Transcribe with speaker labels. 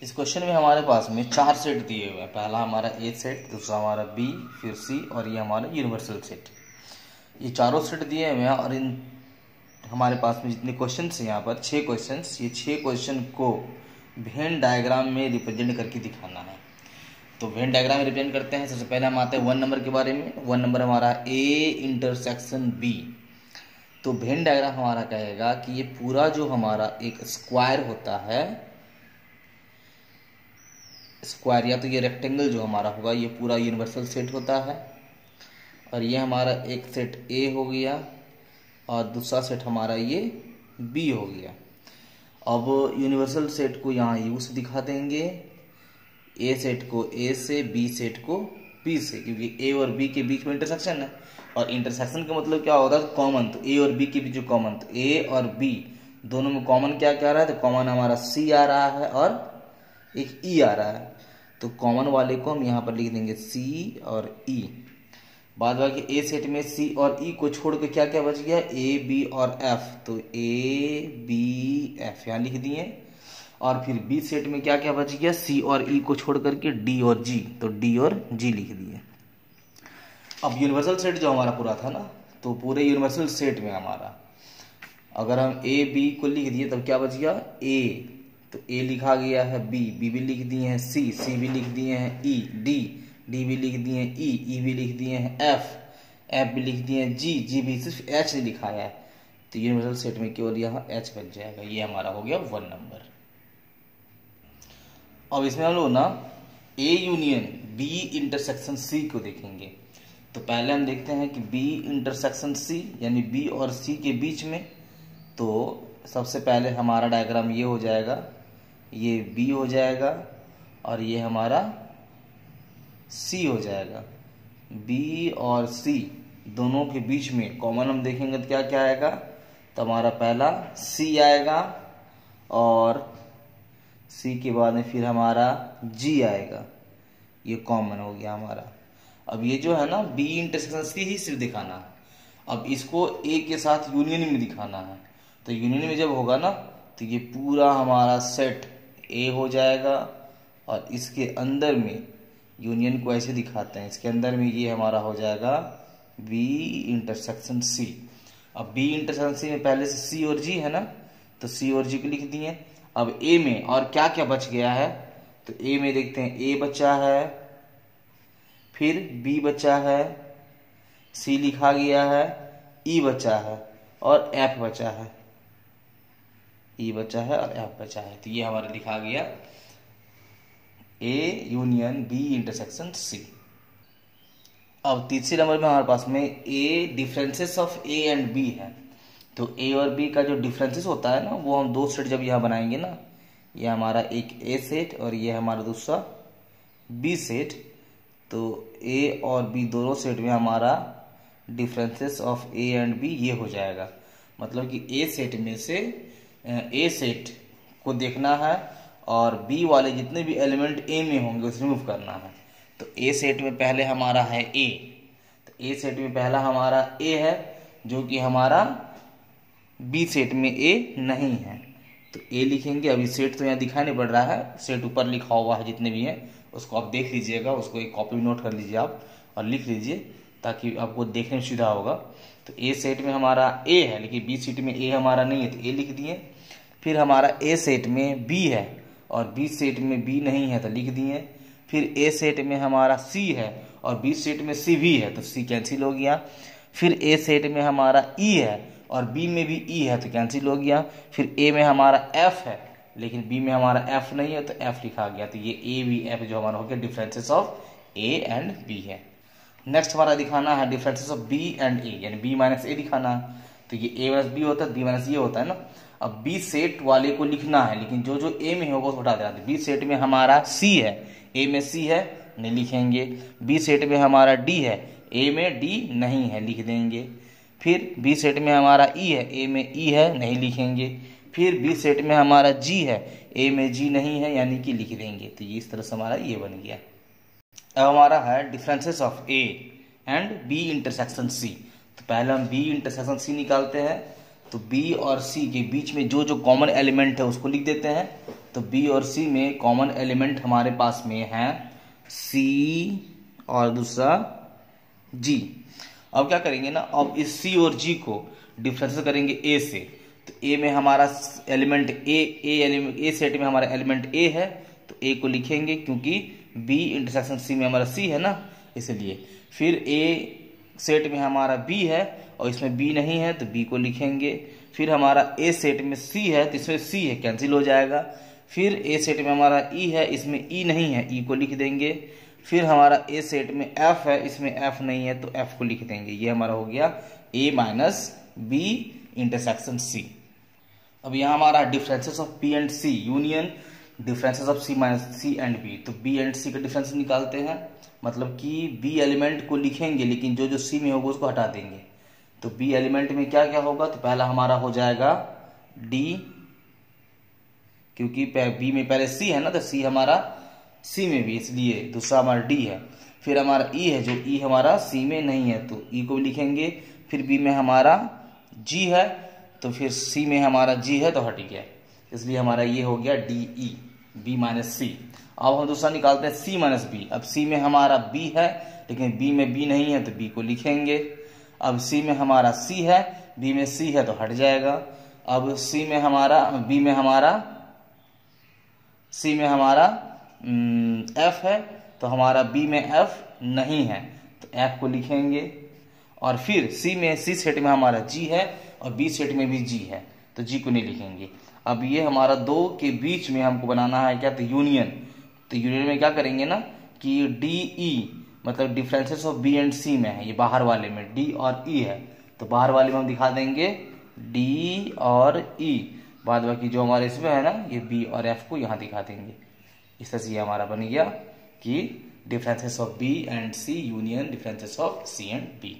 Speaker 1: इस क्वेश्चन में हमारे पास में 4 सेट दिए हुए हैं। पहला हमारा ए सेट, दूसरा हमारा बी, फिर सी और ये हमारा यूनिवर्सल सेट। ये चारों सेट दिए हुए हैं और इन हमारे पास में जितने क्वेश्चंस हैं यहाँ पर 6 क्वेश्चंस, ये 6 क्वेश्चन को वेन डायग्राम में रिप्रेजेंट करके दिखाना है। तो वेन डायग्राम में रिप्रेजेंट करते हैं। सबसे पहले हम आते हैं 1 नंबर के बारे में। 1 नंबर हमारा ए इंटरसेक्शन बी। तो वेन डायग्राम हमारा कहेगा कि ये पूरा जो हमारा एक स्क्वायर होता है, स्क्वायर या तो ये रेक्टेंगल जो हमारा होगा, ये पूरा यूनिवर्सल सेट होता है। और ये हमारा एक सेट ए हो गया और दूसरा सेट हमारा ये बी हो गया। अब यूनिवर्सल सेट को यहाँ यू से दिखा देंगे, ए सेट को ए से, बी सेट को बी से, क्योंकि ए और बी के बीच में इंटरसेक्शन है। और इंटरसेक्शन का मतलब क्या होता है? कॉमन। तो ए और बी के बीच में कॉमन, तो ए और बी दोनों में कॉमन क्या क्या आ रहा है? तो कॉमन हमारा सी आ रहा है और एक ई आ रहा है। तो कॉमन वाले को हम यहाँ पर लिख देंगे सी और ई। बाद बाकी ए सेट में सी और ई को छोड़ के क्या क्या बच गया? ए, बी और एफ। तो ए, बी, एफ यहाँ लिख दिए। और फिर बी सेट में क्या क्या बच गया? सी और ई को छोड़ करके डी और जी, तो डी और जी लिख दिए। अब यूनिवर्सल सेट जो हमारा पूरा था ना, तो पूरे यूनिवर्सल सेट में हमारा अगर हम ए बी को लिख दिए तब क्या बच गया? ए, तो ए लिखा गया है, बी, बी भी लिख दिए हैं, सी, सी भी लिख दिए हैं, ई, डी, डी भी लिख दिए हैं, ई भी लिख दिए हैं, एफ, एफ भी लिख दिए हैं, जी, जी भी सिर्फ एच लिखाया है। तो यूनिवर्सल सेट में केवल यहाँ एच बच जाएगा। ये हमारा हो गया 1 नंबर। अब इसमें हम लोग ना A union B intersection C को देखेंगे। तो पहले हम देखते हैं कि बी इंटरसेक्शन सी यानी बी और सी के बीच में। तो सबसे पहले हमारा डायग्राम ये हो जाएगा, ये बी हो जाएगा और ये हमारा सी हो जाएगा। बी और सी दोनों के बीच में कॉमन हम देखेंगे तो क्या क्या आएगा? तो हमारा पहला सी आएगा और सी के बाद में फिर हमारा जी आएगा। ये कॉमन हो गया हमारा। अब ये जो है ना बी इंटरसेक्शन सी ही सिर्फ दिखाना है। अब इसको ए के साथ यूनियन में दिखाना है। तो यूनियन में जब होगा ना तो ये पूरा हमारा सेट ए हो जाएगा और इसके अंदर में यूनियन को ऐसे दिखाते हैं, इसके अंदर में ये हमारा हो जाएगा बी इंटरसेक्शन सी। अब बी इंटरसेक्शन सी में पहले से सी और जी है ना, तो सी और जी को लिख दिए। अब ए में और क्या क्या बच गया है? तो ए में देखते हैं ए बचा है, फिर बी बचा है, सी लिखा गया है, ई बचा है और एफ बचा है, ई बचा है और एफ बचा है। तो ये हमारा लिखा गया A union B intersection C. अब तीसरे नंबर में हमारे पास में A differences of A and B है। तो ए और बी का जो डिफरेंसेस होता है ना, वो हम 2 सेट जब यहाँ बनाएंगे ना, ये हमारा एक ए सेट और ये हमारा दूसरा बी सेट। तो ए और बी दोनों सेट में हमारा differences of A and B ये हो जाएगा। मतलब कि ए सेट में से ए सेट को देखना है और बी वाले जितने भी एलिमेंट ए में होंगे उसे रिमूव करना है। तो ए सेट में पहले हमारा है ए, तो ए सेट में पहला हमारा ए है जो कि हमारा बी सेट में ए नहीं है, तो ए लिखेंगे। अभी सेट तो यहाँ दिखाई नहीं पड़ रहा है, सेट ऊपर लिखा हुआ है जितने भी हैं उसको आप देख लीजिएगा, उसको एक कॉपी नोट कर लीजिए आप और लिख लीजिए ताकि आपको देखने में सुविधा होगा। तो ए सेट में हमारा ए है लेकिन बी सेट में ए हमारा नहीं है, तो ए लिख दिए। फिर हमारा ए सेट में बी है और बी सेट में बी नहीं है, तो लिख दिए। फिर ए सेट में हमारा सी है और बी सेट में सी भी है, तो सी कैंसिल हो गया। फिर ए सेट में हमारा ई है और बी में भी ई है, तो कैंसिल हो गया। फिर ए में हमारा एफ है लेकिन बी में हमारा एफ नहीं है, तो एफ लिखा गया। तो ये ए बी एफ जो हमारा हो गया differences of A and B है। नेक्स्ट हमारा दिखाना है differences of B and A, यानी बी माइनस ए दिखाना है। तो ये ए माइनस बी होता है, बी माइनस ये होता है ना। अब बी सेट वाले को लिखना है लेकिन जो जो ए में होगा उसको हटा देना। बी सेट में हमारा सी है, ए में सी है, नहीं लिखेंगे। बी सेट में हमारा डी है, ए में डी नहीं है, लिख देंगे। फिर बी सेट में हमारा ई है, ए में ई है, नहीं लिखेंगे। फिर बी सेट में हमारा जी है, ए में जी नहीं है, यानी कि लिख देंगे। तो ये इस तरह से हमारा ये बन गया। अब हमारा है differences of A and B intersection C. तो पहले हम बी इंटरसेक्शन सी निकालते हैं। तो बी और सी के बीच में जो जो कॉमन एलिमेंट है उसको लिख देते हैं तो बी और सी में कॉमन एलिमेंट हमारे पास में है सी और दूसरा जी। अब क्या करेंगे ना, अब इस सी और जी को डिफरेंशिएट करेंगे ए से। तो ए में हमारा एलिमेंट ए सेट में हमारा एलिमेंट ए है, तो ए को लिखेंगे क्योंकि बी इंटरसेक्शन सी में हमारा सी है ना, इसलिए। फिर ए सेट में हमारा बी है और इसमें बी नहीं है तो बी को लिखेंगे। फिर हमारा ए सेट में सी है तो इसमें सी है, कैंसिल हो जाएगा। फिर ए सेट में हमारा ई है, इसमें ई नहीं है, ई को लिख देंगे। फिर हमारा ए सेट में एफ है, इसमें एफ नहीं है तो एफ को लिख देंगे। ये हमारा हो गया A minus B intersection C. अब यहाँ हमारा differences of B and C union differences of C minus C and B. तो बी एंड सी का डिफरेंस निकालते हैं, मतलब कि बी एलिमेंट को लिखेंगे लेकिन जो जो सी में होगा उसको हटा देंगे। तो बी एलिमेंट में क्या क्या होगा, तो पहला हमारा हो जाएगा डी, क्योंकि बी में पहले सी है ना, तो सी हमारा सी में भी, इसलिए दूसरा हमारा डी है। फिर हमारा ई है, जो ई हमारा सी में नहीं है तो ई को भी लिखेंगे। फिर बी में हमारा जी है, तो फिर सी में हमारा जी है तो हट गया, इसलिए हमारा ये हो गया डी ई, बी माइनस सी। अब हम दूसरा निकालते हैं सी माइनस बी। अब सी में हमारा बी है लेकिन बी में बी नहीं है तो बी को लिखेंगे। अब सी में हमारा सी है, बी में सी है तो हट जाएगा। अब सी में हमारा बी में हमारा सी में हमारा एफ है, तो हमारा बी में एफ नहीं है तो एफ को लिखेंगे। और फिर सी सेट में हमारा जी है और बी सेट में भी जी है तो जी को नहीं लिखेंगे। अब ये हमारा दो के बीच में हमको बनाना है क्या, तो यूनियन। तो यूनियन में क्या करेंगे ना कि डी ई, मतलब डिफरेंसेस ऑफ बी एंड सी में है, ये बाहर वाले में डी और ई है, तो बाहर वाले में हम दिखा देंगे डी और ई, बाद बाकी जो हमारे इसमें है ना ये बी और एफ को यहाँ दिखा देंगे। इस तरह से ये हमारा बन गया कि differences of B and C union differences of C and B.